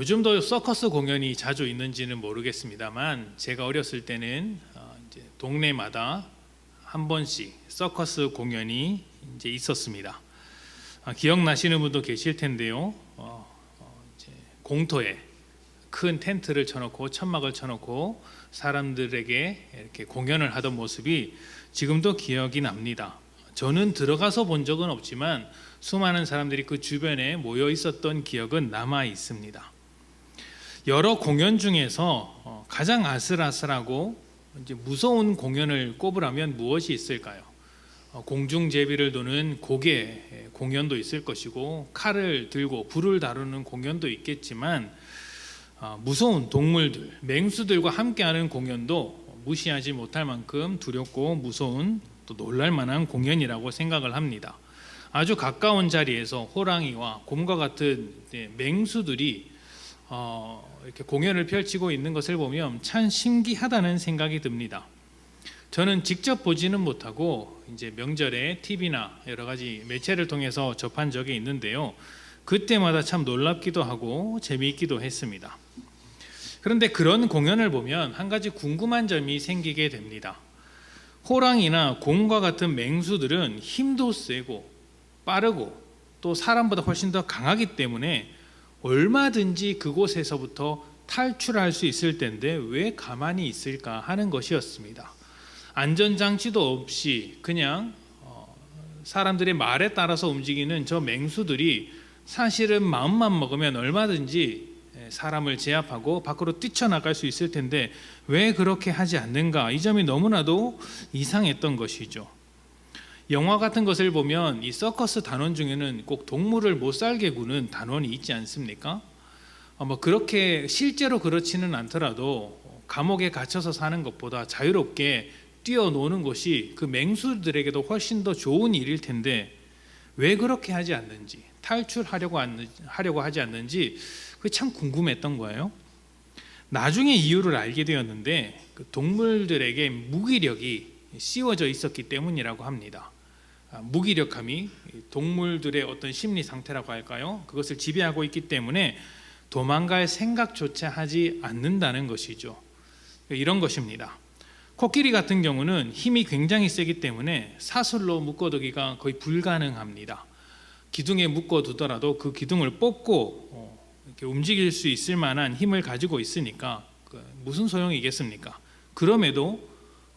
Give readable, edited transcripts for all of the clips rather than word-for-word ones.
요즘도 서커스 공연이 자주 있는지는 모르겠습니다만 제가 어렸을 때는 이제 동네마다 한 번씩 서커스 공연이 이제 있었습니다. 기억나시는 분도 계실 텐데요. 이제 공터에 큰 텐트를 쳐놓고 천막을 쳐놓고 사람들에게 이렇게 공연을 하던 모습이 지금도 기억이 납니다. 저는 들어가서 본 적은 없지만 수많은 사람들이 그 주변에 모여 있었던 기억은 남아 있습니다. 여러 공연 중에서 가장 아슬아슬하고 이제 무서운 공연을 꼽으라면 무엇이 있을까요? 공중제비를 도는 고개 공연도 있을 것이고 칼을 들고 불을 다루는 공연도 있겠지만 무서운 동물들, 맹수들과 함께하는 공연도 무시하지 못할 만큼 두렵고 무서운 또 놀랄만한 공연이라고 생각을 합니다. 아주 가까운 자리에서 호랑이와 곰과 같은 맹수들이 이렇게 공연을 펼치고 있는 것을 보면 참 신기하다는 생각이 듭니다. 저는 직접 보지는 못하고 이제 명절에 TV나 여러 가지 매체를 통해서 접한 적이 있는데요. 그때마다 참 놀랍기도 하고 재미있기도 했습니다. 그런데 그런 공연을 보면 한 가지 궁금한 점이 생기게 됩니다. 호랑이나 곰과 같은 맹수들은 힘도 세고 빠르고 또 사람보다 훨씬 더 강하기 때문에 얼마든지 그곳에서부터 탈출할 수 있을 텐데 왜 가만히 있을까 하는 것이었습니다. 안전장치도 없이 그냥 사람들의 말에 따라서 움직이는 저 맹수들이 사실은 마음만 먹으면 얼마든지 사람을 제압하고 밖으로 뛰쳐나갈 수 있을 텐데 왜 그렇게 하지 않는가, 이 점이 너무나도 이상했던 것이죠. 영화 같은 것을 보면 이 서커스 단원 중에는 꼭 동물을 못 살게 구는 단원이 있지 않습니까? 그렇게 실제로 그렇지는 않더라도 감옥에 gat혀서 사는 것보다 자유롭게 뛰어노는 것이 그 맹수들에게도 훨씬 더 좋은 일일 텐데 왜 그렇게 하지 않는지, 탈출하려고 하지 않는지 그게 참 궁금했던 거예요. 나중에 이유를 알게 되었는데 그 동물들에게 무기력이 씌워져 있었기 때문이라고 합니다. 무기력함이 동물들의 어떤 심리 상태라고 할까요? 그것을 지배하고 있기 때문에 도망갈 생각조차 하지 않는다는 것이죠. 이런 것입니다. 코끼리 같은 경우는 힘이 굉장히 세기 때문에 사슬로 묶어두기가 거의 불가능합니다. 기둥에 묶어두더라도 그 기둥을 뽑고 이렇게 움직일 수 있을 만한 힘을 가지고 있으니까 무슨 소용이겠습니까? 그럼에도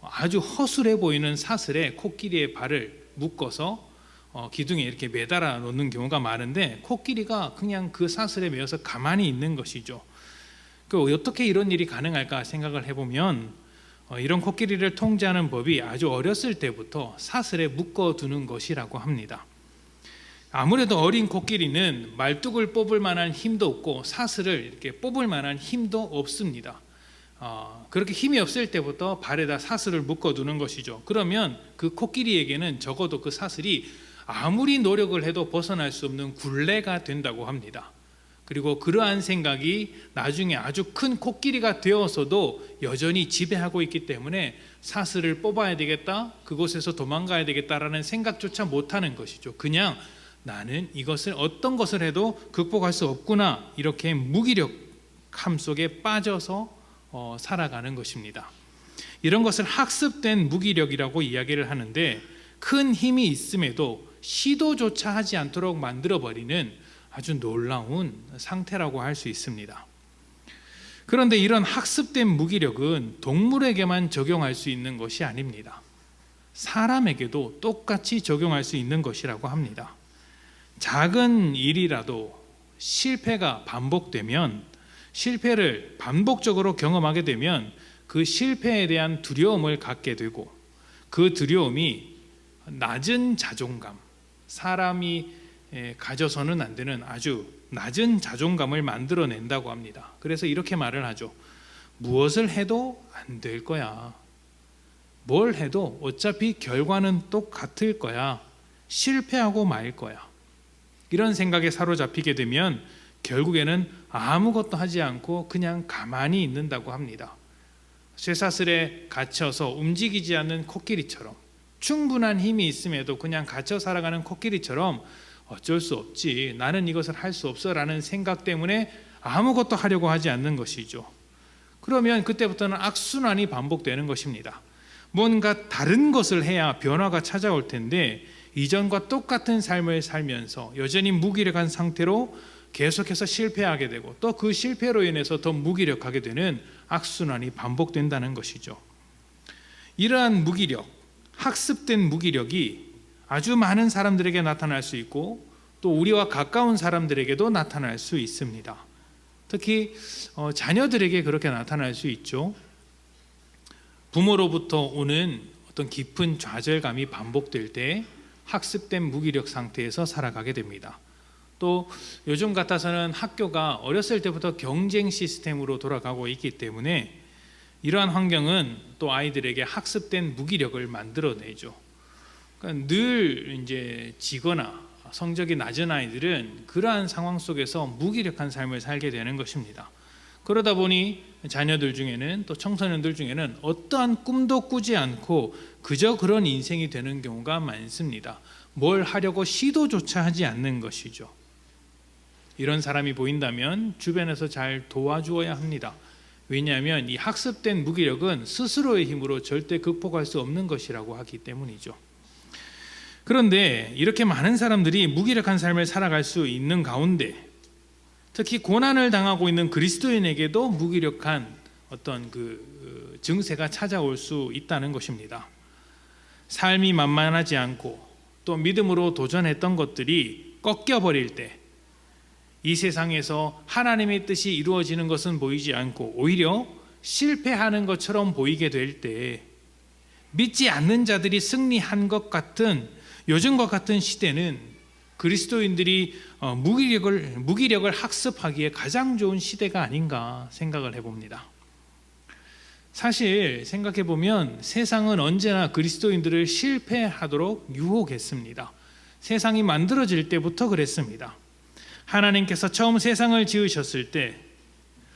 아주 허술해 보이는 사슬에 코끼리의 발을 묶어서 기둥에 이렇게 매달아 놓는 경우가 많은데 코끼리가 그냥 그 사슬에 매여서 가만히 있는 것이죠. 어떻게 이런 일이 가능할까 생각을 해보면 이런 코끼리를 통제하는 법이 아주 어렸을 때부터 사슬에 묶어두는 것이라고 합니다. 아무래도 어린 코끼리는 말뚝을 뽑을 만한 힘도 없고 사슬을 이렇게 뽑을 만한 힘도 없습니다. 그렇게 힘이 없을 때부터 발에다 사슬을 묶어두는 것이죠. 그러면 그 코끼리에게는 적어도 그 사슬이 아무리 노력을 해도 벗어날 수 없는 굴레가 된다고 합니다. 그리고 그러한 생각이 나중에 아주 큰 코끼리가 되어서도 여전히 지배하고 있기 때문에 사슬을 뽑아야 되겠다, 그곳에서 도망가야 되겠다라는 생각조차 못하는 것이죠. 그냥 나는 이것을 어떤 것을 해도 극복할 수 없구나, 이렇게 무기력함 속에 빠져서 살아가는 것입니다. 이런 것을 학습된 무기력이라고 이야기를 하는데 큰 힘이 있음에도 시도조차 하지 않도록 만들어버리는 아주 놀라운 상태라고 할 수 있습니다. 그런데 이런 학습된 무기력은 동물에게만 적용할 수 있는 것이 아닙니다. 사람에게도 똑같이 적용할 수 있는 것이라고 합니다. 작은 일이라도 실패가 반복되면, 실패를 반복적으로 경험하게 되면 그 실패에 대한 두려움을 갖게 되고 그 두려움이 낮은 자존감, 사람이 가져서는 안 되는 아주 낮은 자존감을 만들어낸다고 합니다. 그래서 이렇게 말을 하죠. 무엇을 해도 안 될 거야. 뭘 해도 어차피 결과는 똑같을 거야. 실패하고 말 거야. 이런 생각에 사로잡히게 되면 결국에는 아무것도 하지 않고 그냥 가만히 있는다고 합니다. 쇠사슬에 갇혀서 움직이지 않는 코끼리처럼, 충분한 힘이 있음에도 그냥 갇혀 살아가는 코끼리처럼 어쩔 수 없지, 나는 이것을 할 수 없어 라는 생각 때문에 아무것도 하려고 하지 않는 것이죠. 그러면 그때부터는 악순환이 반복되는 것입니다. 뭔가 다른 것을 해야 변화가 찾아올 텐데 이전과 똑같은 삶을 살면서 여전히 무기력한 상태로 계속해서 실패하게 되고 또 그 실패로 인해서 더 무기력하게 되는 악순환이 반복된다는 것이죠. 이러한 무기력, 학습된 무기력이 아주 많은 사람들에게 나타날 수 있고 또 우리와 가까운 사람들에게도 나타날 수 있습니다. 특히 자녀들에게 그렇게 나타날 수 있죠. 부모로부터 오는 어떤 깊은 좌절감이 반복될 때 학습된 무기력 상태에서 살아가게 됩니다. 또 요즘 같아서는 학교가 어렸을 때부터 경쟁 시스템으로 돌아가고 있기 때문에 이러한 환경은 또 아이들에게 학습된 무기력을 만들어내죠. 그러니까 늘 이제 지거나 성적이 낮은 아이들은 그러한 상황 속에서 무기력한 삶을 살게 되는 것입니다. 그러다 보니 자녀들 중에는 또 청소년들 중에는 어떠한 꿈도 꾸지 않고 그저 그런 인생이 되는 경우가 많습니다. 뭘 하려고 시도조차 하지 않는 것이죠. 이런 사람이 보인다면 주변에서 잘 도와주어야 합니다. 왜냐하면 이 학습된 무기력은 스스로의 힘으로 절대 극복할 수 없는 것이라고 하기 때문이죠. 그런데 이렇게 많은 사람들이 무기력한 삶을 살아갈 수 있는 가운데 특히 고난을 당하고 있는 그리스도인에게도 무기력한 어떤 그 증세가 찾아올 수 있다는 것입니다. 삶이 만만하지 않고 또 믿음으로 도전했던 것들이 꺾여버릴 때 이 세상에서 하나님의 뜻이 이루어지는 것은 보이지 않고 오히려 실패하는 것처럼 보이게 될 때 믿지 않는 자들이 승리한 것 같은 요즘과 같은 시대는 그리스도인들이 무기력을 학습하기에 가장 좋은 시대가 아닌가 생각을 해봅니다. 사실 생각해 보면 세상은 언제나 그리스도인들을 실패하도록 유혹했습니다. 세상이 만들어질 때부터 그랬습니다. 하나님께서 처음 세상을 지으셨을 때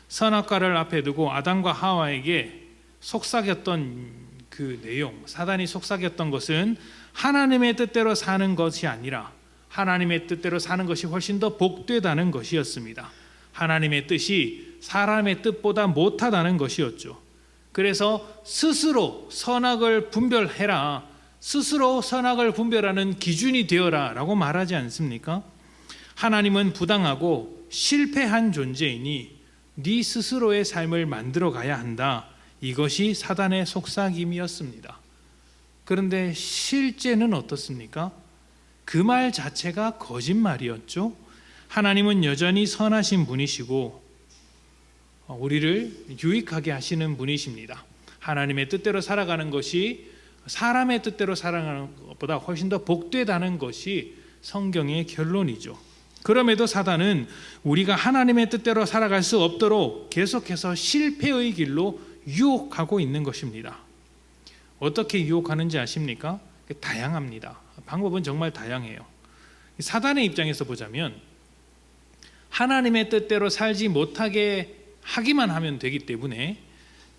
선악과를 앞에 두고 아담과 하와에게 속삭였던 그 내용, 사단이 속삭였던 것은 하나님의 뜻대로 사는 것이 아니라 하나님의 뜻대로 사는 것이 훨씬 더 복되다는 것이었습니다. 하나님의 뜻이 사람의 뜻보다 못하다는 것이었죠. 그래서 스스로 선악을 분별해라, 스스로 선악을 분별하는 기준이 되어라 라고 말하지 않습니까? 하나님은 부당하고 실패한 존재이니 네 스스로의 삶을 만들어 가야 한다. 이것이 사단의 속삭임이었습니다. 그런데 실제는 어떻습니까? 그 말 자체가 거짓말이었죠. 하나님은 여전히 선하신 분이시고 우리를 유익하게 하시는 분이십니다. 하나님의 뜻대로 살아가는 것이 사람의 뜻대로 살아가는 것보다 훨씬 더 복되다는 것이 성경의 결론이죠. 그럼에도 사단은 우리가 하나님의 뜻대로 살아갈 수 없도록 계속해서 실패의 길로 유혹하고 있는 것입니다. 어떻게 유혹하는지 아십니까? 다양합니다. 방법은 정말 다양해요. 사단의 입장에서 보자면 하나님의 뜻대로 살지 못하게 하기만 하면 되기 때문에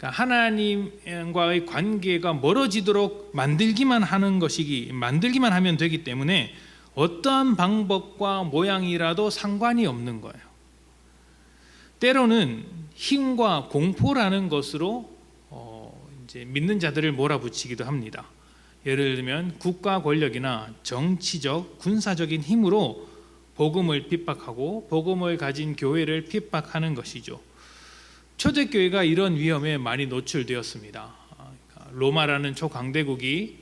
하나님과의 관계가 멀어지도록 만들기만 하면 되기 때문에 어떠한 방법과 모양이라도 상관이 없는 거예요. 때로는 힘과 공포라는 것으로 이제 믿는 자들을 몰아붙이기도 합니다. 예를 들면 국가 권력이나 정치적, 군사적인 힘으로 복음을 핍박하고 복음을 가진 교회를 핍박하는 것이죠. 초대교회가 이런 위험에 많이 노출되었습니다. 로마라는 초강대국이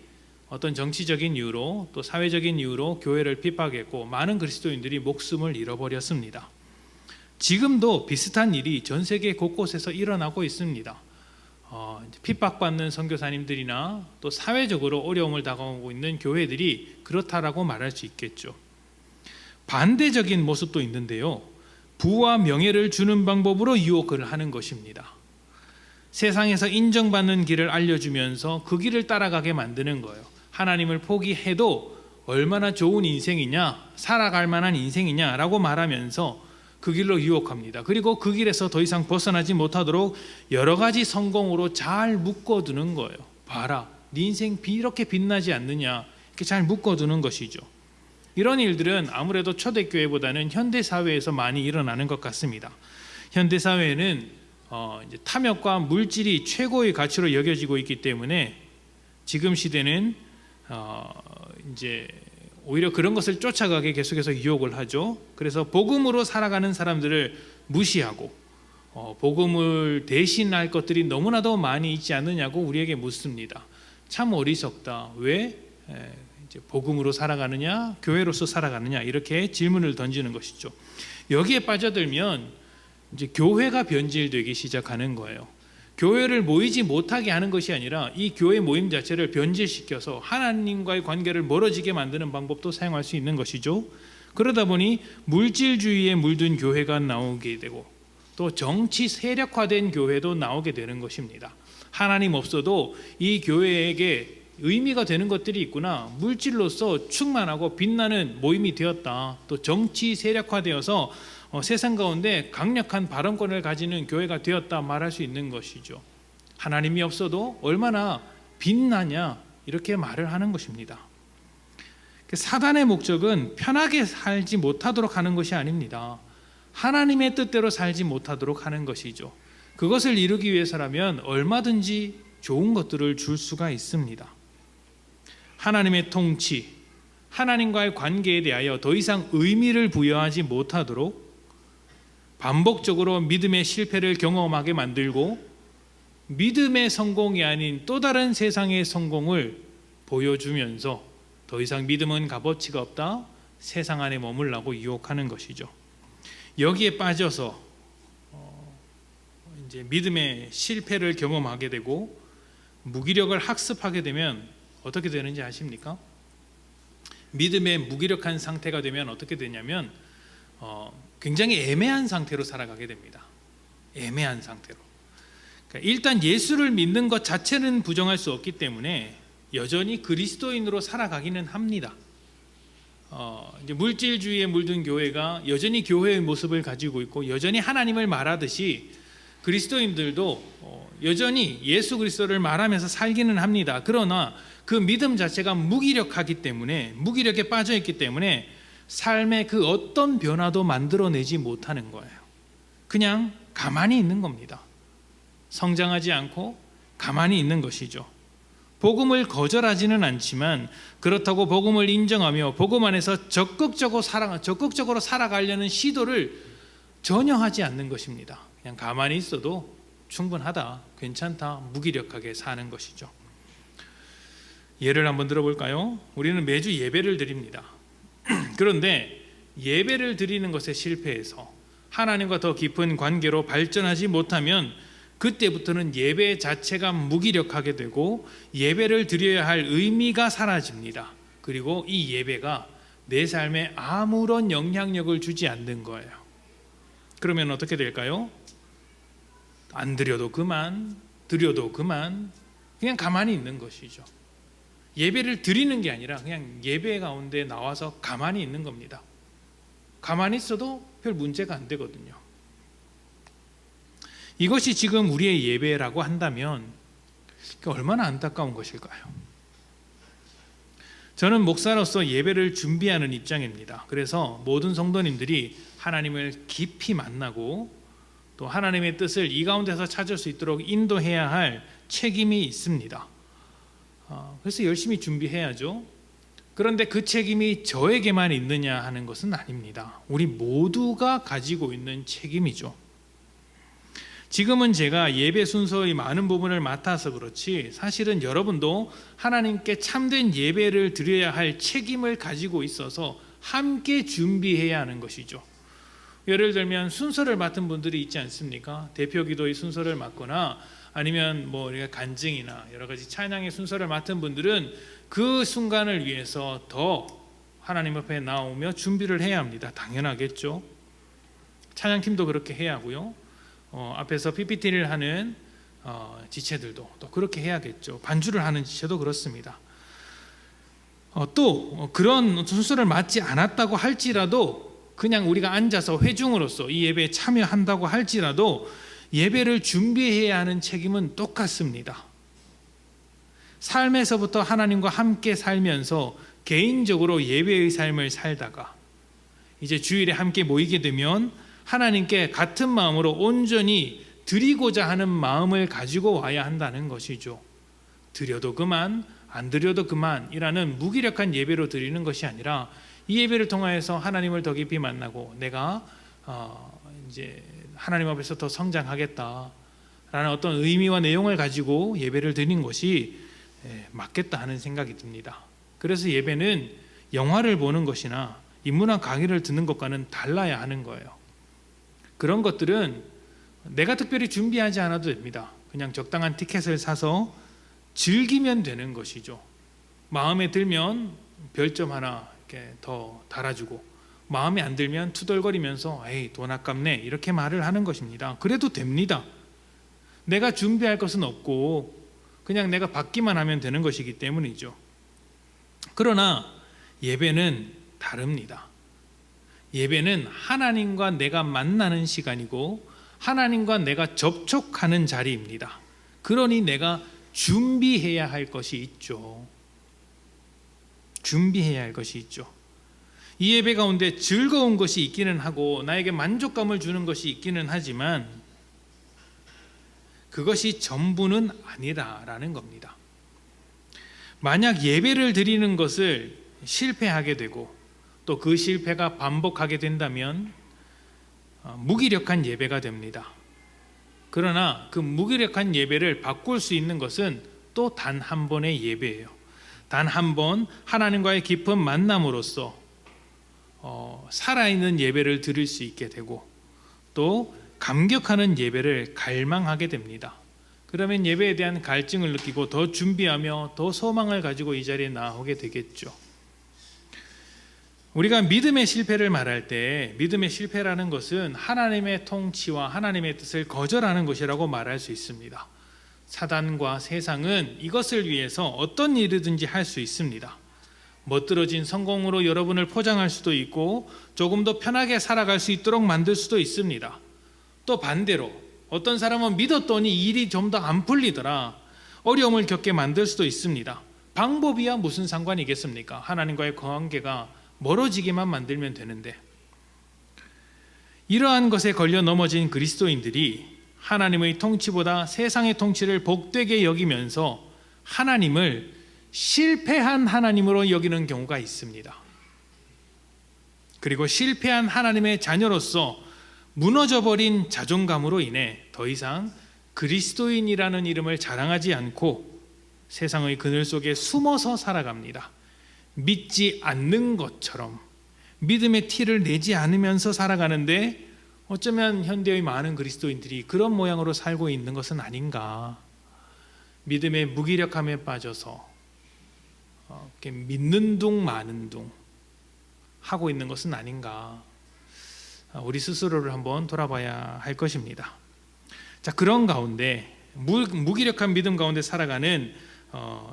어떤 정치적인 이유로 또 사회적인 이유로 교회를 핍박했고 많은 그리스도인들이 목숨을 잃어버렸습니다. 지금도 비슷한 일이 전 세계 곳곳에서 일어나고 있습니다. 핍박받는 선교사님들이나 또 사회적으로 어려움을 당하고 있는 교회들이 그렇다라고 말할 수 있겠죠. 반대적인 모습도 있는데요. 부와 명예를 주는 방법으로 유혹을 하는 것입니다. 세상에서 인정받는 길을 알려주면서 그 길을 따라가게 만드는 거예요. 하나님을 포기해도 얼마나 좋은 인생이냐, 살아갈 만한 인생이냐라고 말하면서 그 길로 유혹합니다. 그리고 그 길에서 더 이상 벗어나지 못하도록 여러 가지 성공으로 잘 묶어두는 거예요. 봐라, 네 인생 이렇게 빛나지 않느냐, 이렇게 잘 묶어두는 것이죠. 이런 일들은 아무래도 초대교회보다는 현대사회에서 많이 일어나는 것 같습니다. 현대 사회에는 이제 탐욕과 물질이 최고의 가치로 여겨지고 있기 때문에 지금 시대는 이제 오히려 그런 것을 쫓아가게 계속해서 유혹을 하죠. 그래서 복음으로 살아가는 사람들을 무시하고 복음을 대신할 것들이 너무나도 많이 있지 않느냐고 우리에게 묻습니다. 참 어리석다. 왜 이제 복음으로 살아가느냐, 교회로서 살아가느냐, 이렇게 질문을 던지는 것이죠. 여기에 빠져들면 이제 교회가 변질되기 시작하는 거예요. 교회를 모이지 못하게 하는 것이 아니라 이 교회 모임 자체를 변질시켜서 하나님과의 관계를 멀어지게 만드는 방법도 사용할 수 있는 것이죠. 그러다 보니 물질주의에 물든 교회가 나오게 되고 또 정치 세력화된 교회도 나오게 되는 것입니다. 하나님 없어도 이 교회에게 의미가 되는 것들이 있구나, 물질로서 충만하고 빛나는 모임이 되었다, 또 정치 세력화되어서 세상 가운데 강력한 발언권을 가지는 교회가 되었다 말할 수 있는 것이죠. 하나님이 없어도 얼마나 빛나냐, 이렇게 말을 하는 것입니다. 사단의 목적은 편하게 살지 못하도록 하는 것이 아닙니다. 하나님의 뜻대로 살지 못하도록 하는 것이죠. 그것을 이루기 위해서라면 얼마든지 좋은 것들을 줄 수가 있습니다. 하나님의 통치, 하나님과의 관계에 대하여 더 이상 의미를 부여하지 못하도록 반복적으로 믿음의 실패를 경험하게 만들고 믿음의 성공이 아닌 또 다른 세상의 성공을 보여주면서 더 이상 믿음은 값어치가 없다, 세상 안에 머물라고 유혹하는 것이죠. 여기에 빠져서 이제 믿음의 실패를 경험하게 되고 무기력을 학습하게 되면 어떻게 되는지 아십니까? 믿음의 무기력한 상태가 되면 어떻게 되냐면 굉장히 애매한 상태로 살아가게 됩니다. 애매한 상태로. 그러니까 일단 예수를 믿는 것 자체는 부정할 수 없기 때문에 여전히 그리스도인으로 살아가기는 합니다. 이제 물질주의에 물든 교회가 여전히 교회의 모습을 가지고 있고 여전히 하나님을 말하듯이 그리스도인들도 여전히 예수 그리스도를 말하면서 살기는 합니다. 그러나 그 믿음 자체가 무기력하기 때문에, 무기력에 빠져 있기 때문에 삶의 그 어떤 변화도 만들어내지 못하는 거예요. 그냥 가만히 있는 겁니다. 성장하지 않고 가만히 있는 것이죠. 복음을 거절하지는 않지만 그렇다고 복음을 인정하며 복음 안에서 적극적으로 살아가려는 시도를 전혀 하지 않는 것입니다. 그냥 가만히 있어도 충분하다, 괜찮다, 무기력하게 사는 것이죠. 예를 한번 들어볼까요? 우리는 매주 예배를 드립니다. 그런데 예배를 드리는 것에 실패해서 하나님과 더 깊은 관계로 발전하지 못하면 그때부터는 예배 자체가 무기력하게 되고 예배를 드려야 할 의미가 사라집니다. 그리고 이 예배가 내 삶에 아무런 영향력을 주지 않는 거예요. 그러면 어떻게 될까요? 안 드려도 그만, 드려도 그만, 그냥 가만히 있는 것이죠. 예배를 드리는 게 아니라 그냥 예배 가운데 나와서 가만히 있는 겁니다. 가만히 있어도 별 문제가 안 되거든요. 이것이 지금 우리의 예배라고 한다면 얼마나 안타까운 것일까요? 저는 목사로서 예배를 준비하는 입장입니다. 그래서 모든 성도님들이 하나님을 깊이 만나고 또 하나님의 뜻을 이 가운데서 찾을 수 있도록 인도해야 할 책임이 있습니다. 그래서 열심히 준비해야죠. 그런데 그 책임이 저에게만 있느냐 하는 것은 아닙니다. 우리 모두가 가지고 있는 책임이죠. 지금은 제가 예배 순서의 많은 부분을 맡아서 그렇지 사실은 여러분도 하나님께 참된 예배를 드려야 할 책임을 가지고 있어서 함께 준비해야 하는 것이죠. 예를 들면 순서를 맡은 분들이 있지 않습니까? 대표기도의 순서를 맡거나 아니면 우리가 간증이나 여러 가지 찬양의 순서를 맡은 분들은 그 순간을 위해서 더 하나님 앞에 나오며 준비를 해야 합니다. 당연하겠죠. 찬양팀도 그렇게 해야 하고요. 앞에서 PPT를 하는 지체들도 또 그렇게 해야겠죠. 반주를 하는 지체도 그렇습니다. 또 그런 순서를 맡지 않았다고 할지라도 그냥 우리가 앉아서 회중으로서 이 예배에 참여한다고 할지라도 예배를 준비해야 하는 책임은 똑같습니다. 삶에서부터 하나님과 함께 살면서 개인적으로 예배의 삶을 살다가 이제 주일에 함께 모이게 되면 하나님께 같은 마음으로 온전히 드리고자 하는 마음을 가지고 와야 한다는 것이죠. 드려도 그만, 안 드려도 그만이라는 무기력한 예배로 드리는 것이 아니라 이 예배를 통하여서 하나님을 더 깊이 만나고 내가 이제 하나님 앞에서 더 성장하겠다라는 어떤 의미와 내용을 가지고 예배를 드리는 것이 맞겠다 하는 생각이 듭니다. 그래서 예배는 영화를 보는 것이나 인문학 강의를 듣는 것과는 달라야 하는 거예요. 그런 것들은 내가 특별히 준비하지 않아도 됩니다. 그냥 적당한 티켓을 사서 즐기면 되는 것이죠. 마음에 들면 별점 하나 이렇게 더 달아주고 마음에 안 들면 투덜거리면서 에이 돈 아깝네 이렇게 말을 하는 것입니다. 그래도 됩니다. 내가 준비할 것은 없고 그냥 내가 받기만 하면 되는 것이기 때문이죠. 그러나 예배는 다릅니다. 예배는 하나님과 내가 만나는 시간이고 하나님과 내가 접촉하는 자리입니다. 그러니 내가 준비해야 할 것이 있죠. 준비해야 할 것이 있죠. 이 예배 가운데 즐거운 것이 있기는 하고 나에게 만족감을 주는 것이 있기는 하지만 그것이 전부는 아니라라는 겁니다. 만약 예배를 드리는 것을 실패하게 되고 또 그 실패가 반복하게 된다면 무기력한 예배가 됩니다. 그러나 그 무기력한 예배를 바꿀 수 있는 것은 또 단 한 번의 예배예요. 단 한 번 하나님과의 깊은 만남으로써 살아있는 예배를 드릴 수 있게 되고 또 감격하는 예배를 갈망하게 됩니다. 그러면 예배에 대한 갈증을 느끼고 더 준비하며 더 소망을 가지고 이 자리에 나오게 되겠죠. 우리가 믿음의 실패를 말할 때 믿음의 실패라는 것은 하나님의 통치와 하나님의 뜻을 거절하는 것이라고 말할 수 있습니다. 사단과 세상은 이것을 위해서 어떤 일이든지 할 수 있습니다. 멋들어진 성공으로 여러분을 포장할 수도 있고 조금 더 편하게 살아갈 수 있도록 만들 수도 있습니다. 또 반대로 어떤 사람은 믿었더니 일이 좀 더 안 풀리더라 어려움을 겪게 만들 수도 있습니다. 방법이야 무슨 상관이겠습니까? 하나님과의 관계가 멀어지게만 만들면 되는데 이러한 것에 걸려 넘어진 그리스도인들이 하나님의 통치보다 세상의 통치를 복되게 여기면서 하나님을 실패한 하나님으로 여기는 경우가 있습니다. 그리고 실패한 하나님의 자녀로서 무너져버린 자존감으로 인해 더 이상 그리스도인이라는 이름을 자랑하지 않고 세상의 그늘 속에 숨어서 살아갑니다. 믿지 않는 것처럼 믿음의 티를 내지 않으면서 살아가는데 어쩌면 현대의 많은 그리스도인들이 그런 모양으로 살고 있는 것은 아닌가. 믿음의 무기력함에 빠져서 믿는 둥 마는 둥 하고 있는 것은 아닌가. 우리 스스로를 한번 돌아봐야 할 것입니다. 자, 그런 가운데 무기력한 믿음 가운데 살아가는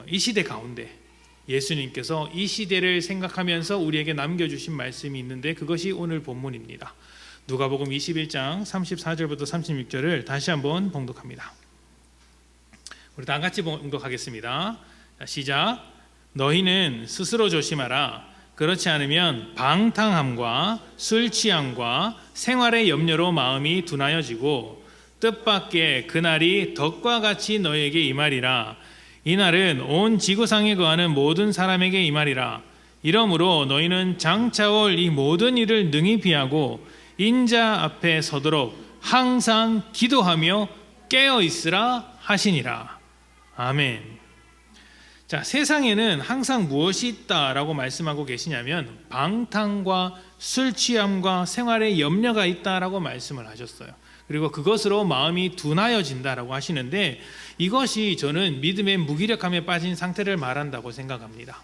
이 시대 가운데 예수님께서 이 시대를 생각하면서 우리에게 남겨주신 말씀이 있는데 그것이 오늘 본문입니다. 누가복음 21장 34절부터 36절을 다시 한번 봉독합니다. 우리 다 같이 봉독하겠습니다. 시작. 너희는 스스로 조심하라. 그렇지 않으면 방탕함과 술 취함과 생활의 염려로 마음이 둔하여지고 뜻밖의 그날이 덕과 같이 너희에게 임하리라. 이날은 온 지구상에 거하는 모든 사람에게 임하리라. 이러므로 너희는 장차 올 이 모든 일을 능히 피하고 인자 앞에 서도록 항상 기도하며 깨어 있으라 하시니라. 아멘. 자, 세상에는 항상 무엇이 있다라고 말씀하고 계시냐면 방탕과 술 취함과 생활의 염려가 있다라고 말씀을 하셨어요. 그리고 그것으로 마음이 둔하여진다라고 하시는데 이것이 저는 믿음의 무기력함에 빠진 상태를 말한다고 생각합니다.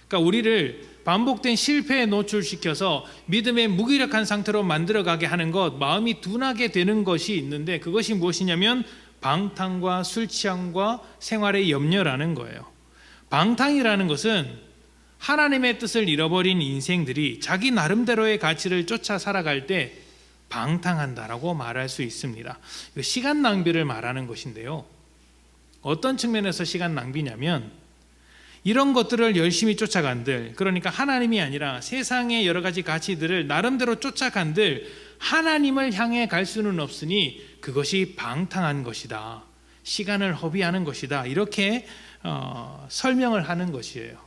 그러니까 우리를 반복된 실패에 노출시켜서 믿음의 무기력한 상태로 만들어가게 하는 것, 마음이 둔하게 되는 것이 있는데 그것이 무엇이냐면 방탕과 술 취함과 생활의 염려라는 거예요. 방탕이라는 것은 하나님의 뜻을 잃어버린 인생들이 자기 나름대로의 가치를 쫓아 살아갈 때 방탕한다라고 말할 수 있습니다. 시간 낭비를 말하는 것인데요. 어떤 측면에서 시간 낭비냐면 이런 것들을 열심히 쫓아간들, 그러니까 하나님이 아니라 세상의 여러 가지 가치들을 나름대로 쫓아간들 하나님을 향해 갈 수는 없으니 그것이 방탕한 것이다. 시간을 허비하는 것이다. 이렇게 설명을 하는 것이에요.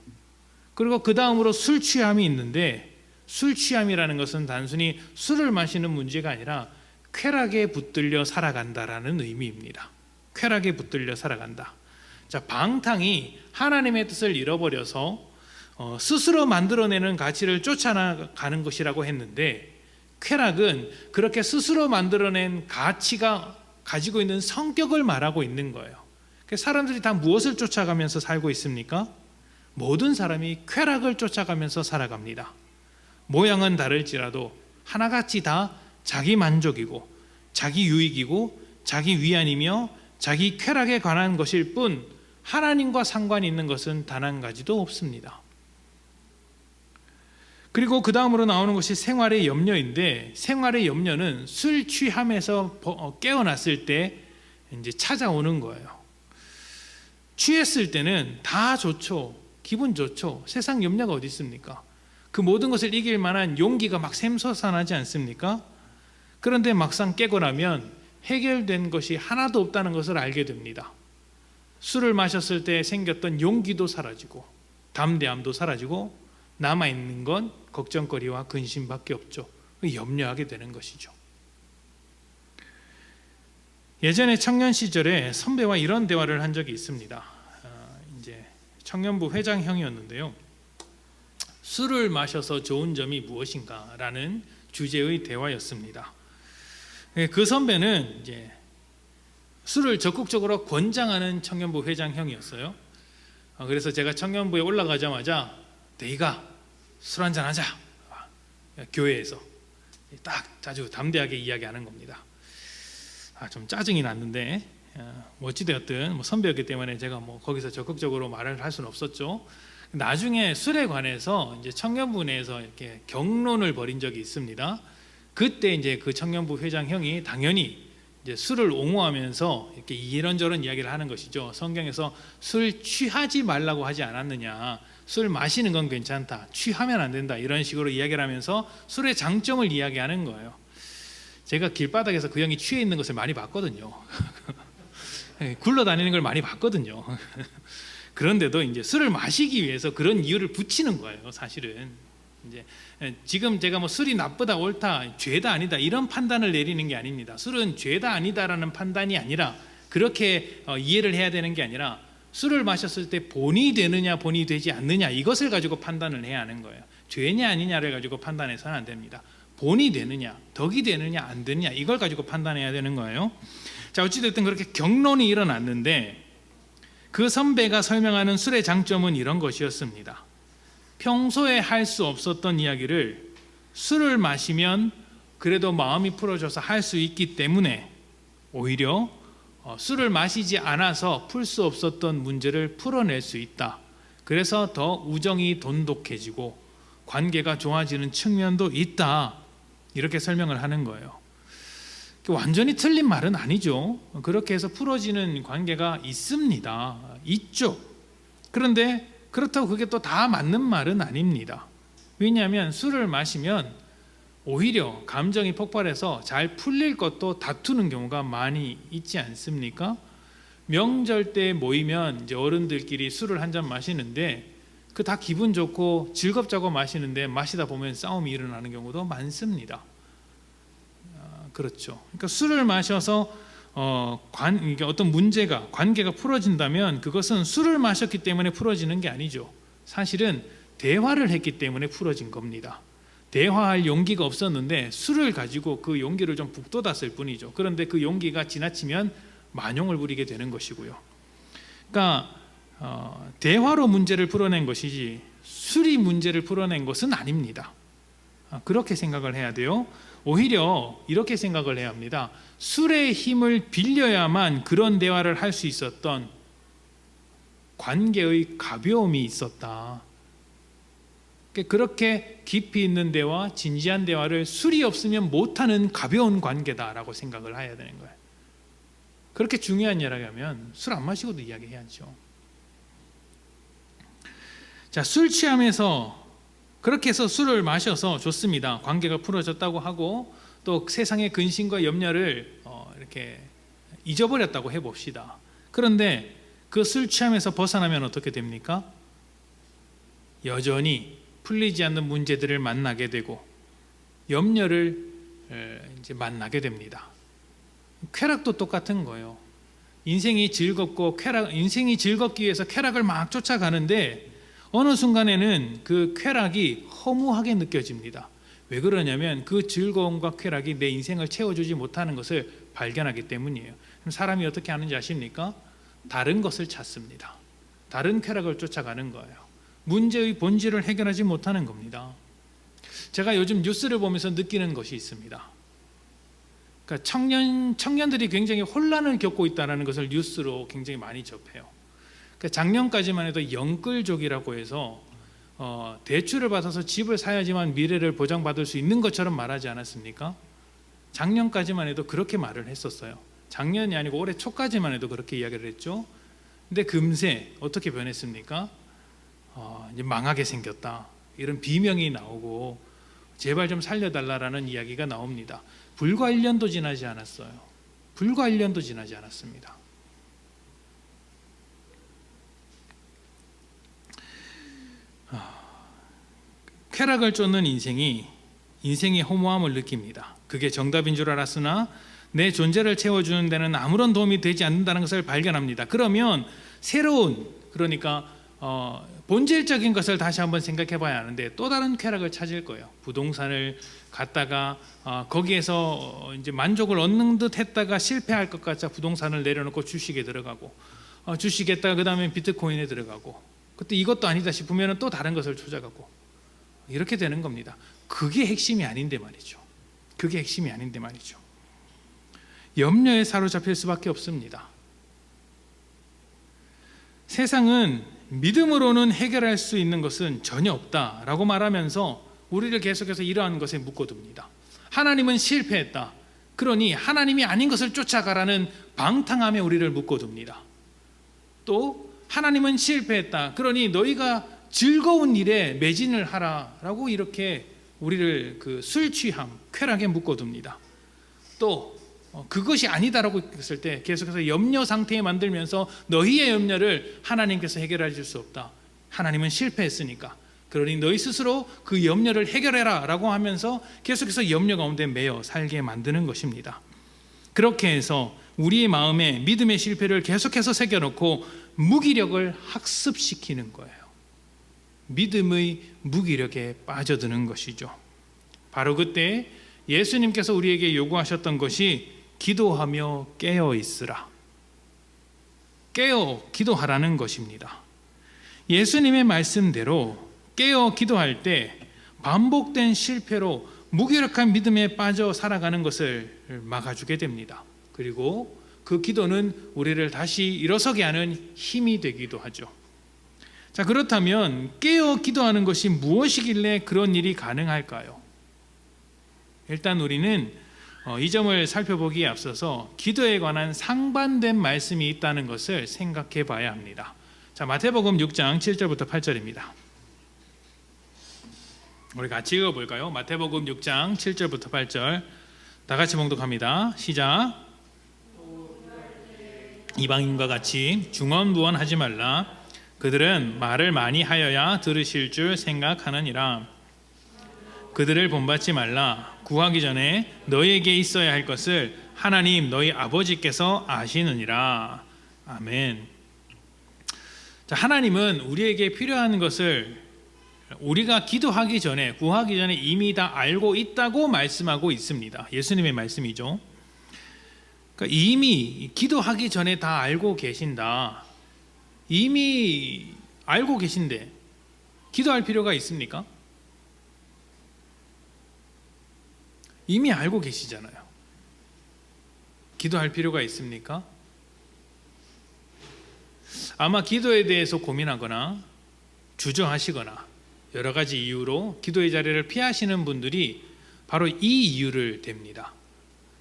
그리고 그 다음으로 술 취함이 있는데, 술 취함이라는 것은 단순히 술을 마시는 문제가 아니라 쾌락에 붙들려 살아간다라는 의미입니다. 쾌락에 붙들려 살아간다. 자, 방탕이 하나님의 뜻을 잃어버려서 스스로 만들어내는 가치를 쫓아가는 것이라고 했는데, 쾌락은 그렇게 스스로 만들어낸 가치가 가지고 있는 성격을 말하고 있는 거예요. 사람들이 다 무엇을 쫓아가면서 살고 있습니까? 모든 사람이 쾌락을 쫓아가면서 살아갑니다. 모양은 다를지라도 하나같이 다 자기 만족이고 자기 유익이고 자기 위안이며 자기 쾌락에 관한 것일 뿐 하나님과 상관이 있는 것은 단 한 가지도 없습니다. 그리고 그 다음으로 나오는 것이 생활의 염려인데, 생활의 염려는 술 취함에서 깨어났을 때 이제 찾아오는 거예요. 취했을 때는 다 좋죠. 기분 좋죠. 세상 염려가 어디 있습니까? 그 모든 것을 이길 만한 용기가 막 샘솟아나지 않습니까? 그런데 막상 깨고 나면 해결된 것이 하나도 없다는 것을 알게 됩니다. 술을 마셨을 때 생겼던 용기도 사라지고 담대함도 사라지고 남아있는 건 걱정거리와 근심밖에 없죠. 염려하게 되는 것이죠. 예전에 청년 시절에 선배와 이런 대화를 한 적이 있습니다. 이제 청년부 회장형이었는데요. 술을 마셔서 좋은 점이 무엇인가 라는 주제의 대화였습니다. 그 선배는 이제 술을 적극적으로 권장하는 청년부 회장형이었어요. 그래서 제가 청년부에 올라가자마자 대희가 술 한잔 하자. 교회에서 딱 자주 담대하게 이야기하는 겁니다. 좀 짜증이 났는데 어찌되었든 선배였기 때문에 제가 거기서 적극적으로 말을 할 수는 없었죠. 나중에 술에 관해서 이제 청년부 내에서 이렇게 격론을 벌인 적이 있습니다. 그때 이제 그 청년부 회장형이 당연히 이제 술을 옹호하면서 이렇게 이런저런 이야기를 하는 것이죠. 성경에서 술 취하지 말라고 하지 않았느냐, 술 마시는 건 괜찮다, 취하면 안 된다, 이런 식으로 이야기를 하면서 술의 장점을 이야기하는 거예요. 제가 길바닥에서 그 형이 취해 있는 것을 많이 봤거든요. 굴러다니는 걸 많이 봤거든요. 그런데도 이제 술을 마시기 위해서 그런 이유를 붙이는 거예요. 사실은 이제 지금 제가 술이 나쁘다 옳다 죄다 아니다 이런 판단을 내리는 게 아닙니다. 술은 죄다 아니다라는 판단이 아니라 그렇게 이해를 해야 되는 게 아니라 술을 마셨을 때 본이 되느냐 본이 되지 않느냐 이것을 가지고 판단을 해야 하는 거예요. 죄냐 아니냐를 가지고 판단해서는 안 됩니다. 본이 되느냐 덕이 되느냐 안 되느냐 이걸 가지고 판단해야 되는 거예요. 자, 어찌됐든 그렇게 격론이 일어났는데 그 선배가 설명하는 술의 장점은 이런 것이었습니다. 평소에 할 수 없었던 이야기를 술을 마시면 그래도 마음이 풀어져서 할 수 있기 때문에 오히려 술을 마시지 않아서 풀 수 없었던 문제를 풀어낼 수 있다. 그래서 더 우정이 돈독해지고 관계가 좋아지는 측면도 있다. 이렇게 설명을 하는 거예요. 완전히 틀린 말은 아니죠. 그렇게 해서 풀어지는 관계가 있습니다. 있죠. 그런데 그렇다고 그게 또 다 맞는 말은 아닙니다. 왜냐하면 술을 마시면 오히려 감정이 폭발해서 잘 풀릴 것도 다투는 경우가 많이 있지 않습니까? 명절 때 모이면 이제 어른들끼리 술을 한 잔 마시는데 그 다 기분 좋고 즐겁자고 마시는데 마시다 보면 싸움이 일어나는 경우도 많습니다. 그렇죠. 그러니까 술을 마셔서 어떤 문제가 관계가 풀어진다면 그것은 술을 마셨기 때문에 풀어지는 게 아니죠. 사실은 대화를 했기 때문에 풀어진 겁니다. 대화할 용기가 없었는데 술을 가지고 그 용기를 좀 북돋았을 뿐이죠. 그런데 그 용기가 지나치면 만용을 부리게 되는 것이고요. 그러니까 대화로 문제를 풀어낸 것이지 술이 문제를 풀어낸 것은 아닙니다. 그렇게 생각을 해야 돼요. 오히려 이렇게 생각을 해야 합니다. 술의 힘을 빌려야만 그런 대화를 할 수 있었던 관계의 가벼움이 있었다. 그렇게 깊이 있는 대화, 진지한 대화를 술이 없으면 못하는 가벼운 관계다라고 생각을 해야 되는 거예요. 그렇게 중요한 이야기하면 술 안 마시고도 이야기해야죠. 자, 술 취함에서 그렇게 해서 술을 마셔서 좋습니다. 관계가 풀어졌다고 하고 또 세상의 근심과 염려를 이렇게 잊어버렸다고 해봅시다. 그런데 그 술 취함에서 벗어나면 어떻게 됩니까? 여전히 풀리지 않는 문제들을 만나게 되고 염려를 이제 만나게 됩니다. 쾌락도 똑같은 거예요. 인생이 즐겁고 인생이 즐겁기 위해서 쾌락을 막 쫓아가는데 어느 순간에는 그 쾌락이 허무하게 느껴집니다. 왜 그러냐면 그 즐거움과 쾌락이 내 인생을 채워주지 못하는 것을 발견하기 때문이에요. 그럼 사람이 어떻게 하는지 아십니까? 다른 것을 찾습니다. 다른 쾌락을 쫓아가는 거예요. 문제의 본질을 해결하지 못하는 겁니다. 제가 요즘 뉴스를 보면서 느끼는 것이 있습니다. 그러니까 청년들이 굉장히 혼란을 겪고 있다는 것을 뉴스로 굉장히 많이 접해요. 그러니까 작년까지만 해도 영끌족이라고 해서 대출을 받아서 집을 사야지만 미래를 보장받을 수 있는 것처럼 말하지 않았습니까? 작년까지만 해도 그렇게 말을 했었어요. 작년이 아니고 올해 초까지만 해도 그렇게 이야기를 했죠. 근데 금세 어떻게 변했습니까? 이제 망하게 생겼다, 이런 비명이 나오고 제발 좀 살려달라라는 이야기가 나옵니다. 불과 1년도 지나지 않았어요. 불과 1년도 지나지 않았습니다. 쾌락을 쫓는 인생의 허무함을 느낍니다. 그게 정답인 줄 알았으나 내 존재를 채워주는 데는 아무런 도움이 되지 않는다는 것을 발견합니다. 그러면 새로운, 그러니까 본질적인 것을 다시 한번 생각해 봐야 하는데 또 다른 쾌락을 찾을 거예요. 부동산을 갖다가 거기에서 이제 만족을 얻는 듯 했다가 실패할 것 같아 부동산을 내려놓고 주식에 들어가고, 주식했다가 그 다음에 비트코인에 들어가고, 그때 이것도 아니다 싶으면 또 다른 것을 찾아가고, 이렇게 되는 겁니다. 그게 핵심이 아닌데 말이죠. 그게 핵심이 아닌데 말이죠. 염려에 사로잡힐 수밖에 없습니다. 세상은 믿음으로는 해결할 수 있는 것은 전혀 없다라고 말하면서 우리를 계속해서 이러한 것에 묶어둡니다. 하나님은 실패했다, 그러니 하나님이 아닌 것을 쫓아가라는 방탕함에 우리를 묶어둡니다. 또 하나님은 실패했다, 그러니 너희가 즐거운 일에 매진을 하라라고 이렇게 우리를 그 술 취함, 쾌락에 묶어둡니다. 또 그것이 아니다라고 했을 때 계속해서 염려 상태에 만들면서 너희의 염려를 하나님께서 해결해 줄 수 없다, 하나님은 실패했으니까, 그러니 너희 스스로 그 염려를 해결해라 라고 하면서 계속해서 염려 가운데 매여 살게 만드는 것입니다. 그렇게 해서 우리의 마음에 믿음의 실패를 계속해서 새겨놓고 무기력을 학습시키는 거예요. 믿음의 무기력에 빠져드는 것이죠. 바로 그때 예수님께서 우리에게 요구하셨던 것이 기도하며 깨어 있으라, 깨어 기도하라는 것입니다. 예수님의 말씀대로 깨어 기도할 때 반복된 실패로 무기력한 믿음에 빠져 살아가는 것을 막아주게 됩니다. 그리고 그 기도는 우리를 다시 일어서게 하는 힘이 되기도 하죠. 자, 그렇다면 깨어 기도하는 것이 무엇이길래 그런 일이 가능할까요? 일단 우리는 이 점을 살펴보기에 앞서서 기도에 관한 상반된 말씀이 있다는 것을 생각해 봐야 합니다. 자, 마태복음 6장 7절부터 8절입니다. 우리 같이 읽어볼까요? 마태복음 6장 7절부터 8절 다 같이 봉독합니다. 시작. 이방인과 같이 중언부언하지 말라. 그들은 말을 많이 하여야 들으실 줄 생각하느니라. 그들을 본받지 말라. 구하기 전에 너희에게 있어야 할 것을 하나님 너희 아버지께서 아시느니라. 아멘. 자, 하나님은 우리에게 필요한 것을 우리가 기도하기 전에, 구하기 전에 이미 다 알고 있다고 말씀하고 있습니다. 예수님의 말씀이죠. 그러니까 이미 기도하기 전에 다 알고 계신다. 이미 알고 계신데 기도할 필요가 있습니까? 이미 알고 계시잖아요. 기도할 필요가 있습니까? 아마 기도에 대해서 고민하거나 주저하시거나 여러 가지 이유로 기도의 자리를 피하시는 분들이 바로 이 이유를 댑니다.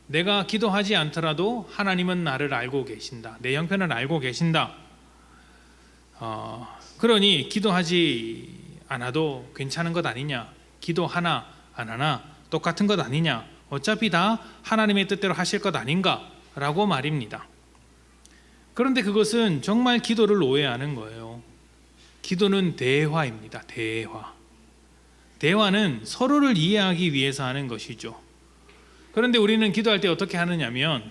내가 기도하지 않더라도 하나님은 나를 알고 계신다, 내 형편을 알고 계신다, 그러니 기도하지 않아도 괜찮은 것 아니냐, 기도 하나 안 하나 똑같은 것 아니냐, 어차피 다 하나님의 뜻대로 하실 것 아닌가라고 말입니다. 그런데 그것은 정말 기도를 오해하는 거예요. 기도는 대화입니다. 대화는 서로를 이해하기 위해서 하는 것이죠. 그런데 우리는 기도할 때 어떻게 하느냐면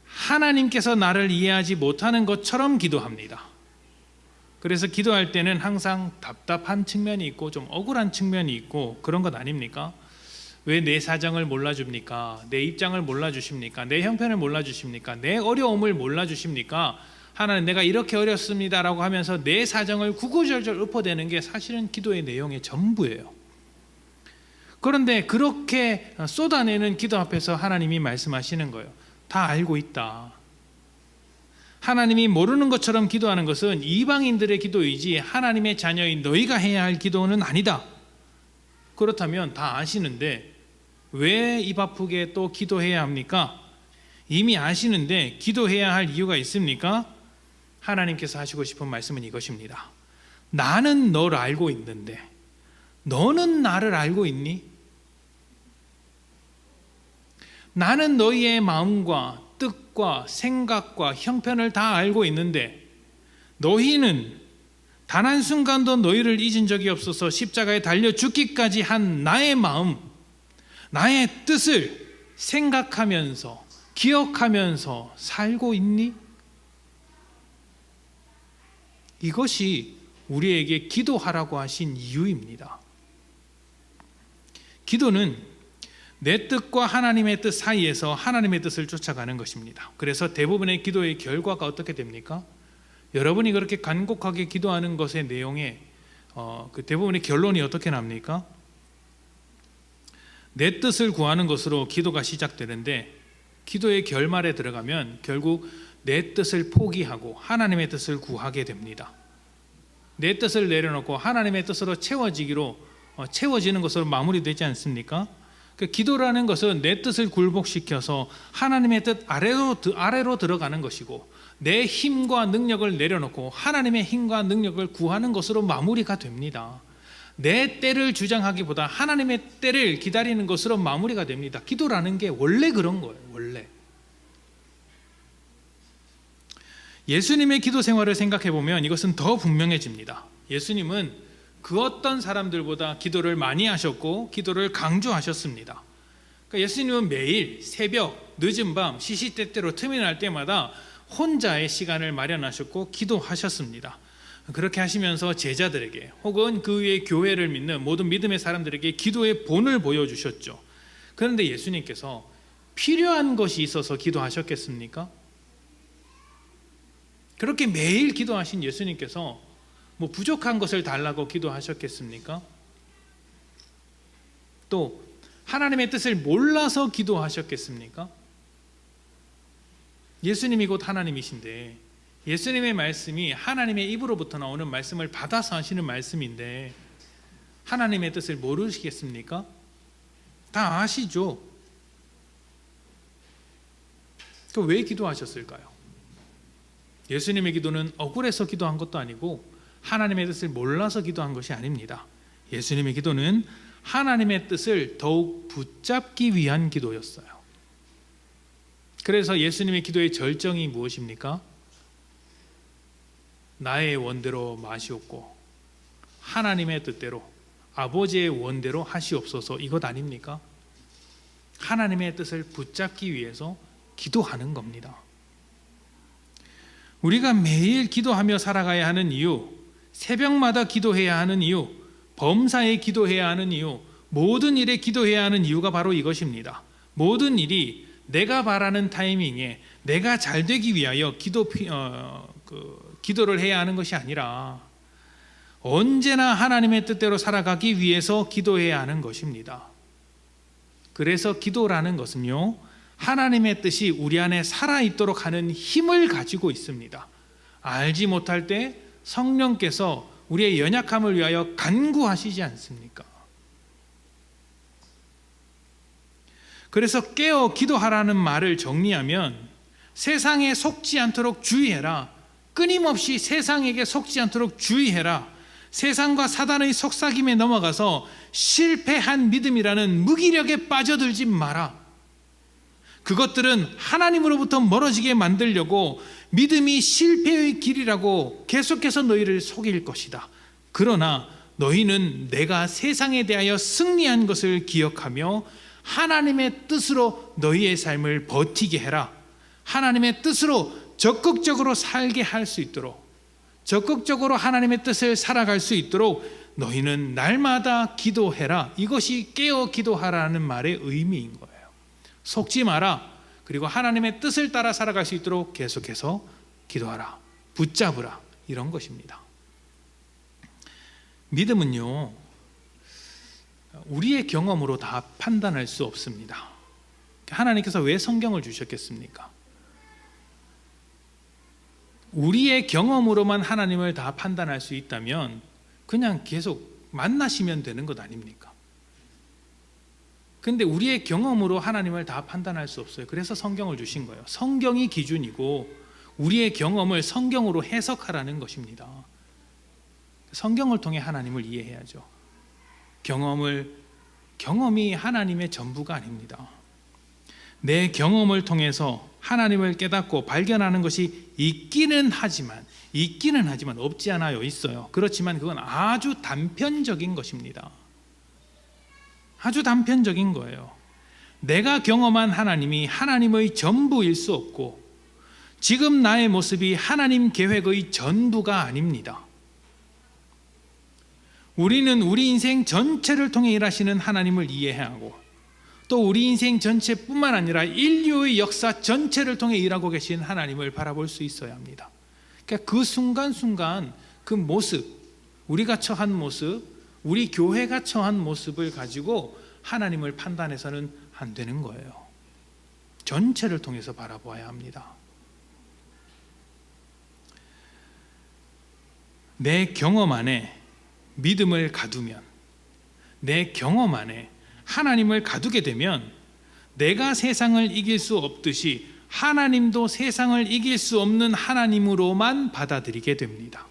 하나님께서 나를 이해하지 못하는 것처럼 기도합니다. 그래서 기도할 때는 항상 답답한 측면이 있고 좀 억울한 측면이 있고 그런 것 아닙니까? 왜 내 사정을 몰라줍니까? 내 입장을 몰라주십니까? 내 형편을 몰라주십니까? 내 어려움을 몰라주십니까? 하나님, 내가 이렇게 어렵습니다라고 하면서 내 사정을 구구절절 읊어대는 게 사실은 기도의 내용의 전부예요. 그런데 그렇게 쏟아내는 기도 앞에서 하나님이 말씀하시는 거예요. 다 알고 있다. 하나님이 모르는 것처럼 기도하는 것은 이방인들의 기도이지 하나님의 자녀인 너희가 해야 할 기도는 아니다. 그렇다면 다 아시는데 왜 입 아프게 또 기도해야 합니까? 이미 아시는데 기도해야 할 이유가 있습니까? 하나님께서 하시고 싶은 말씀은 이것입니다. 나는 너를 알고 있는데 너는 나를 알고 있니? 나는 너희의 마음과 뜻과 생각과 형편을 다 알고 있는데 너희는 단 한순간도 너희를 잊은 적이 없어서 십자가에 달려 죽기까지 한 나의 마음, 나의 뜻을 생각하면서 기억하면서 살고 있니? 이것이 우리에게 기도하라고 하신 이유입니다. 기도는 내 뜻과 하나님의 뜻 사이에서 하나님의 뜻을 쫓아가는 것입니다. 그래서 대부분의 기도의 결과가 어떻게 됩니까? 여러분이 그렇게 간곡하게 기도하는 것의 내용에 그 대부분의 결론이 어떻게 납니까? 내 뜻을 구하는 것으로 기도가 시작되는데 기도의 결말에 들어가면 결국 내 뜻을 포기하고 하나님의 뜻을 구하게 됩니다. 내 뜻을 내려놓고 하나님의 뜻으로 채워지는 것으로 마무리되지 않습니까? 그 기도라는 것은 내 뜻을 굴복시켜서 하나님의 뜻 아래로 들어가는 것이고 내 힘과 능력을 내려놓고 하나님의 힘과 능력을 구하는 것으로 마무리가 됩니다. 내 때를 주장하기보다 하나님의 때를 기다리는 것으로 마무리가 됩니다. 기도라는 게 원래 그런 거예요. 원래. 예수님의 기도 생활을 생각해 보면 이것은 더 분명해집니다. 예수님은 그 어떤 사람들보다 기도를 많이 하셨고 기도를 강조하셨습니다. 그러니까 예수님은 매일 새벽, 늦은 밤, 시시때때로 틈이 날 때마다 혼자의 시간을 마련하셨고 기도하셨습니다. 그렇게 하시면서 제자들에게 혹은 그 위에 교회를 믿는 모든 믿음의 사람들에게 기도의 본을 보여주셨죠. 그런데 예수님께서 필요한 것이 있어서 기도하셨겠습니까? 그렇게 매일 기도하신 예수님께서 뭐 부족한 것을 달라고 기도하셨겠습니까? 또 하나님의 뜻을 몰라서 기도하셨겠습니까? 예수님이 곧 하나님이신데 예수님의 말씀이 하나님의 입으로부터 나오는 말씀을 받아서 하시는 말씀인데 하나님의 뜻을 모르시겠습니까? 다 아시죠? 그럼 왜 기도하셨을까요? 예수님의 기도는 억울해서 기도한 것도 아니고 하나님의 뜻을 몰라서 기도한 것이 아닙니다. 예수님의 기도는 하나님의 뜻을 더욱 붙잡기 위한 기도였어요. 그래서 예수님의 기도의 절정이 무엇입니까? 나의 원대로 마시옵고 하나님의 뜻대로 아버지의 원대로 하시옵소서, 이것 아닙니까? 하나님의 뜻을 붙잡기 위해서 기도하는 겁니다. 우리가 매일 기도하며 살아가야 하는 이유, 새벽마다 기도해야 하는 이유, 범사에 기도해야 하는 이유, 모든 일에 기도해야 하는 이유가 바로 이것입니다. 모든 일이 내가 바라는 타이밍에 내가 잘 되기 위하여 기도를 해야 하는 것이 아니라 언제나 하나님의 뜻대로 살아가기 위해서 기도해야 하는 것입니다. 그래서 기도라는 것은요, 하나님의 뜻이 우리 안에 살아있도록 하는 힘을 가지고 있습니다. 알지 못할 때 성령께서 우리의 연약함을 위하여 간구하시지 않습니까? 그래서 깨어 기도하라는 말을 정리하면 세상에 속지 않도록 주의해라. 끊임없이 세상에게 속지 않도록 주의해라. 세상과 사단의 속삭임에 넘어가서 실패한 믿음이라는 무기력에 빠져들지 마라. 그것들은 하나님으로부터 멀어지게 만들려고 믿음이 실패의 길이라고 계속해서 너희를 속일 것이다. 그러나 너희는 내가 세상에 대하여 승리한 것을 기억하며 하나님의 뜻으로 너희의 삶을 버티게 해라. 하나님의 뜻으로 적극적으로 살게 할 수 있도록, 적극적으로 하나님의 뜻을 살아갈 수 있도록 너희는 날마다 기도해라. 이것이 깨어 기도하라는 말의 의미인 거예요. 속지 마라. 그리고 하나님의 뜻을 따라 살아갈 수 있도록 계속해서 기도하라. 붙잡으라. 이런 것입니다. 믿음은요, 우리의 경험으로 다 판단할 수 없습니다. 하나님께서 왜 성경을 주셨겠습니까? 우리의 경험으로만 하나님을 다 판단할 수 있다면 그냥 계속 만나시면 되는 것 아닙니까? 근데 우리의 경험으로 하나님을 다 판단할 수 없어요. 그래서 성경을 주신 거예요. 성경이 기준이고 우리의 경험을 성경으로 해석하라는 것입니다. 성경을 통해 하나님을 이해해야죠. 경험이 하나님의 전부가 아닙니다. 내 경험을 통해서 하나님을 깨닫고 발견하는 것이 있기는 하지만 없지 않아요. 있어요. 그렇지만 그건 아주 단편적인 것입니다. 아주 단편적인 거예요. 내가 경험한 하나님이 하나님의 전부일 수 없고 지금 나의 모습이 하나님 계획의 전부가 아닙니다. 우리는 우리 인생 전체를 통해 일하시는 하나님을 이해해야 하고 또 우리 인생 전체뿐만 아니라 인류의 역사 전체를 통해 일하고 계신 하나님을 바라볼 수 있어야 합니다. 그러니까 그 순간순간 그 모습, 우리가 처한 모습, 우리 교회가 처한 모습을 가지고 하나님을 판단해서는 안 되는 거예요. 전체를 통해서 바라보아야 합니다. 내 경험 안에 믿음을 가두면, 내 경험 안에 하나님을 가두게 되면 내가 세상을 이길 수 없듯이 하나님도 세상을 이길 수 없는 하나님으로만 받아들이게 됩니다.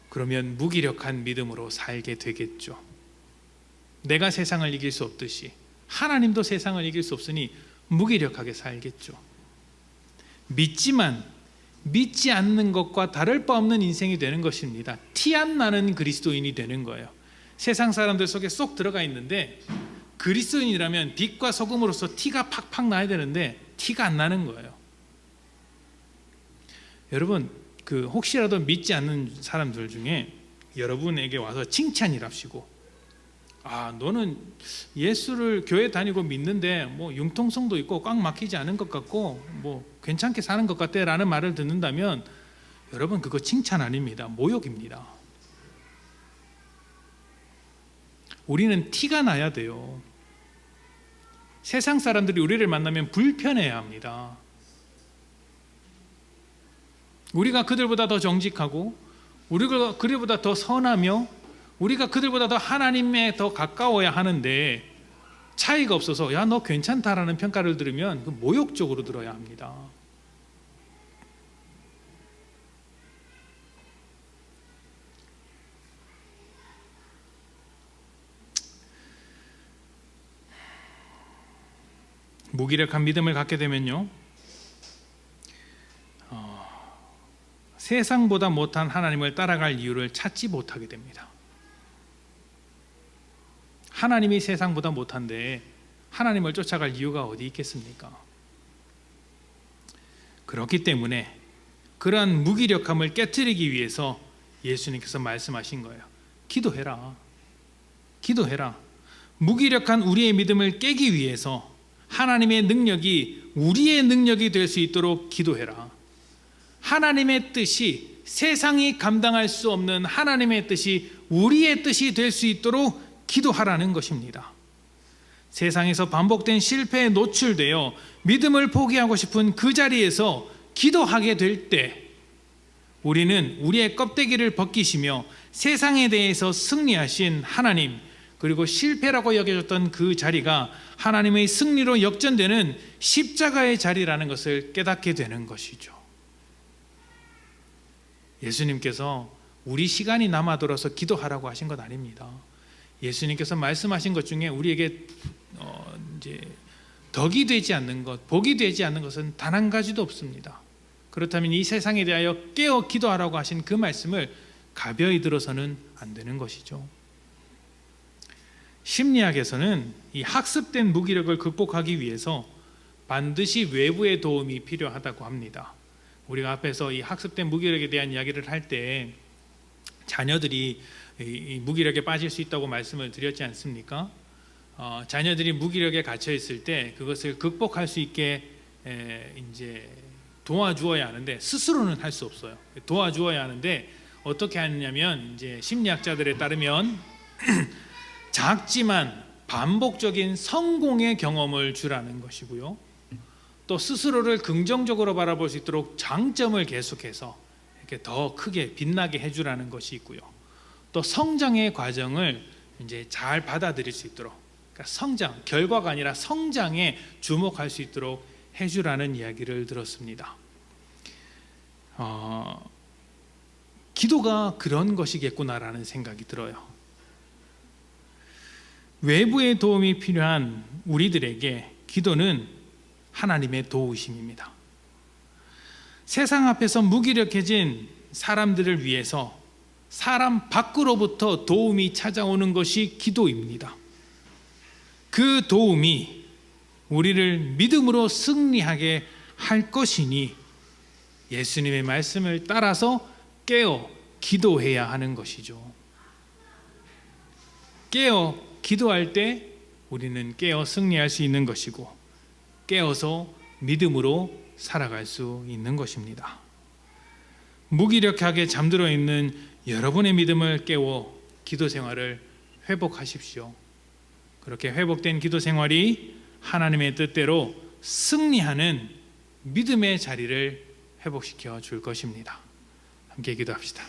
그러면 무기력한 믿음으로 살게 되겠죠. 내가 세상을 이길 수 없듯이 하나님도 세상을 이길 수 없으니 무기력하게 살겠죠. 믿지만 믿지 않는 것과 다를 바 없는 인생이 되는 것입니다. 티 안 나는 그리스도인이 되는 거예요. 세상 사람들 속에 쏙 들어가 있는데 그리스도인이라면 빛과 소금으로서 티가 팍팍 나야 되는데 티가 안 나는 거예요. 여러분, 혹시라도 믿지 않는 사람들 중에 여러분에게 와서 칭찬이랍시고, 너는 예수를 교회 다니고 믿는데 뭐 융통성도 있고 꽉 막히지 않은 것 같고 뭐 괜찮게 사는 것 같아 라는 말을 듣는다면 여러분, 그거 칭찬 아닙니다. 모욕입니다. 우리는 티가 나야 돼요. 세상 사람들이 우리를 만나면 불편해야 합니다. 우리가 그들보다 더 정직하고 우리가 그들보다 더 선하며 우리가 그들보다 더 하나님에 더 가까워야 하는데 차이가 없어서 야, 너 괜찮다라는 평가를 들으면 그 모욕적으로 들어야 합니다. 무기력한 믿음을 갖게 되면요, 세상보다 못한 하나님을 따라갈 이유를 찾지 못하게 됩니다. 하나님이 세상보다 못한데 하나님을 쫓아갈 이유가 어디 있겠습니까? 그렇기 때문에 그러한 무기력함을 깨트리기 위해서 예수님께서 말씀하신 거예요. 기도해라. 기도해라. 무기력한 우리의 믿음을 깨기 위해서 하나님의 능력이 우리의 능력이 될 수 있도록 기도해라. 하나님의 뜻이, 세상이 감당할 수 없는 하나님의 뜻이 우리의 뜻이 될 수 있도록 기도하라는 것입니다. 세상에서 반복된 실패에 노출되어 믿음을 포기하고 싶은 그 자리에서 기도하게 될 때 우리는 우리의 껍데기를 벗기시며 세상에 대해서 승리하신 하나님, 그리고 실패라고 여겨졌던 그 자리가 하나님의 승리로 역전되는 십자가의 자리라는 것을 깨닫게 되는 것이죠. 예수님께서 우리 시간이 남아들어서 기도하라고 하신 것 아닙니다. 예수님께서 말씀하신 것 중에 우리에게 이제 덕이 되지 않는 것, 복이 되지 않는 것은 단 한 가지도 없습니다. 그렇다면 이 세상에 대하여 깨어 기도하라고 하신 그 말씀을 가벼이 들어서는 안 되는 것이죠. 심리학에서는 이 학습된 무기력을 극복하기 위해서 반드시 외부의 도움이 필요하다고 합니다. 우리가 앞에서 이 학습된 무기력에 대한 이야기를 할 때 자녀들이 이 무기력에 빠질 수 있다고 말씀을 드렸지 않습니까? 자녀들이 무기력에 갇혀 있을 때 그것을 극복할 수 있게 이제 도와주어야 하는데 스스로는 할 수 없어요. 도와주어야 하는데 어떻게 하느냐면 이제 심리학자들에 따르면 작지만 반복적인 성공의 경험을 주라는 것이고요. 또 스스로를 긍정적으로 바라볼 수 있도록 장점을 계속해서 이렇게 더 크게 빛나게 해주라는 것이 있고요. 또 성장의 과정을 이제 잘 받아들일 수 있도록, 그러니까 성장, 결과가 아니라 성장에 주목할 수 있도록 해주라는 이야기를 들었습니다. 기도가 그런 것이겠구나라는 생각이 들어요. 외부의 도움이 필요한 우리들에게 기도는 하나님의 도우심입니다. 세상 앞에서 무기력해진 사람들을 위해서 사람 밖으로부터 도움이 찾아오는 것이 기도입니다. 그 도움이 우리를 믿음으로 승리하게 할 것이니 예수님의 말씀을 따라서 깨어 기도해야 하는 것이죠. 깨어 기도할 때 우리는 깨어 승리할 수 있는 것이고 깨어서 믿음으로 살아갈 수 있는 것입니다. 무기력하게 잠들어 있는 여러분의 믿음을 깨워 기도 생활을 회복하십시오. 그렇게 회복된 기도 생활이 하나님의 뜻대로 승리하는 믿음의 자리를 회복시켜 줄 것입니다. 함께 기도합시다.